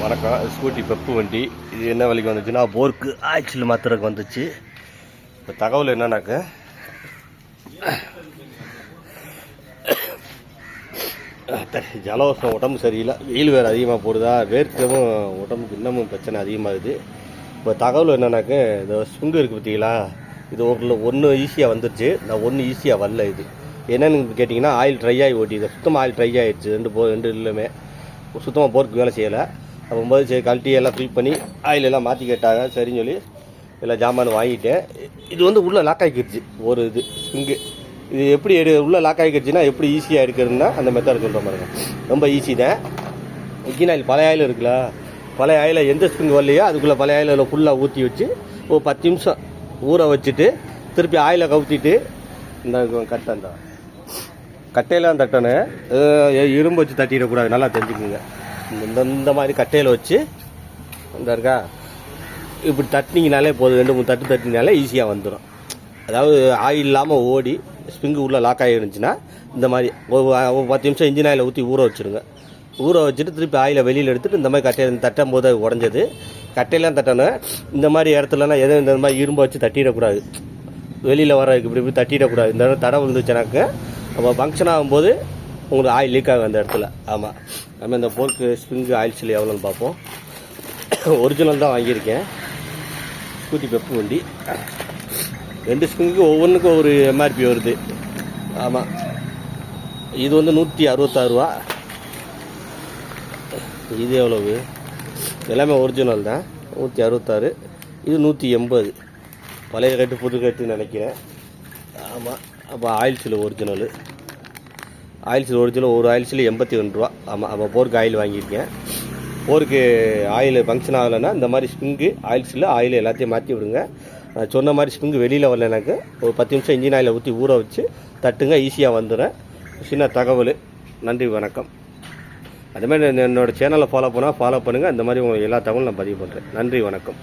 வணக்கம். Scooty pep வண்டி. இது என்ன வேலைக்கு வந்துச்சுன்னா போர்க்கு ஆக்சில் மாத்திரக்கு வந்துச்சு. இப்போ தகவல் என்னன்னாக்க ஜலவசம் உடம்பு சரியில்லை, வெயில் வேறு அதிகமாக போடுதா, வேர்க்கவும் உடம்புக்கு இன்னமும் பிரச்சனை அதிகமாகுது. இப்போ தகவல் என்னன்னாக்க இந்த ஸ்புங்கு இருக்குது பார்த்தீங்களா, இது ஒன்று ஈஸியாக வந்துருச்சு. நான் ஒன்று ஈஸியாக வரல. இது என்னென்னு கேட்டிங்கன்னா ஆயில் ட்ரை ஆகி ஓட்டிது, சுத்தமாக ஆயில் ட்ரை ஆகிடுச்சு. ரெண்டு இல்லைமே சுத்தமாக போர்க்கு வேலை செய்யலை. அப்போது சரி கழட்டி எல்லாம் ஃபில் பண்ணி ஆயில் எல்லாம் மாற்றி கேட்டாங்க. சரின்னு சொல்லி எல்லாம் ஜாமான் வாங்கிட்டேன். இது உள்ளே லாக் ஆகிக்கிடுச்சு ஒரு இது ஸ்ப்ரிங்கு. இது எப்படி உள்ளே லாக் ஆகிக்கிடுச்சுன்னா எப்படி ஈஸியாக எடுக்கிறதுனா அந்த மெத்தட் சொல்கிற பாருங்க. ரொம்ப ஈஸி தான். இன்ஜின் ஆயில் பழைய ஆயில் இருக்குல்ல, பழைய ஆயில் எந்த ஸ்ப்ரிங் வரலையோ அதுக்குள்ளே பழைய ஆயில் ஃபுல்லாக ஊற்றி வச்சு ஒரு 10 நிமிஷம் ஊற வச்சுட்டு திருப்பி ஆயிலை கவுத்திட்டு இந்த கட்டையெல்லாம் தட்டணும். இரும்பு வச்சு தட்டிடக்கூடாது, நல்லா தெரிஞ்சுக்குங்க. இந்த மாதிரி கட்டையில் வச்சு இந்த இருக்கா இப்படி தட்டினீங்கனாலே போதும். 2-3 தட்டு தட்டினாலே ஈஸியாக வந்துடும். அதாவது ஆயில் இல்லாமல் ஓடி ஸ்ப்ரிங்கு உள்ளே லாக் ஆகி இருந்துச்சுன்னா இந்த மாதிரி ஒரு 10 நிமிஷம் இன்ஜின் ஆயிலை ஊற்றி ஊற வச்சுருங்க. ஊற வச்சுட்டு திருப்பி ஆயிலை வெளியில் எடுத்துகிட்டு இந்த மாதிரி கட்டையில் தட்டும் போது உடஞ்சது கட்டையெல்லாம் தட்டணும். இந்த மாதிரி இடத்துலலாம் எதுவும் இந்த மாதிரி இரும்பை வச்சு தட்டிடக்கூடாது, வெளியில் வர இப்படி தட்டிடக்கூடாது. இந்த இடம் தடை விழுந்துச்சுனாக்க அப்போ ஃபங்க்ஷன் ஆகும்போது உங்களுக்கு ஆயில் லீக் ஆகும் அந்த இடத்துல. ஆமாம், நம்ம இந்த போர்க்கு ஸ்ப்ரிங்கு ஆயில் சில்லு எவ்வளோன்னு பார்ப்போம். ஒரிஜினல் தான் வாங்கியிருக்கேன். ஸ்கூட்டி பெப்பு வண்டி. 2 ஸ்ப்ரிங்குக்கு ஒவ்வொன்றுக்கும் ஒரு எம்ஆர்பி வருது. ஆமாம், இது 166 ரூபா. இது எவ்வளவு? எல்லாமே ஒரிஜினல் தான். 166. இது 180. பழைய ரேட்டு புது ரேட்டுன்னு நினைக்கிறேன். ஆமாம். அப்போ ஆயில் சில்லு ஒரிஜினல். ஒரு ஆயில் சில்லு 82 ரூபா. ஆமாம், அப்போ போருக்கு ஆயில் வாங்கியிருக்கேன். போருக்கு ஆயில் ஃபங்க்ஷன் ஆகலைன்னா இந்த மாதிரி ஸ்ப்ரிங்கு ஆயில் சில்லு ஆயில் எல்லாத்தையும் மாற்றி விடுங்க. சொன்ன மாதிரி ஸ்ப்ரிங்கு வெளியில் வரலைனாக்க ஒரு 10 நிமிஷம் இன்ஜின் ஆயிலை ஊற்றி ஊற வச்சு தட்டுங்க, ஈஸியாக வந்துடும். சின்ன தகவல். நன்றி, வணக்கம். அதுமாதிரி என்னோடய சேனலை ஃபாலோ பண்ணுங்கள். அந்த மாதிரி எல்லா தகவலும் நான் பதிவு பண்ணுறேன். நன்றி, வணக்கம்.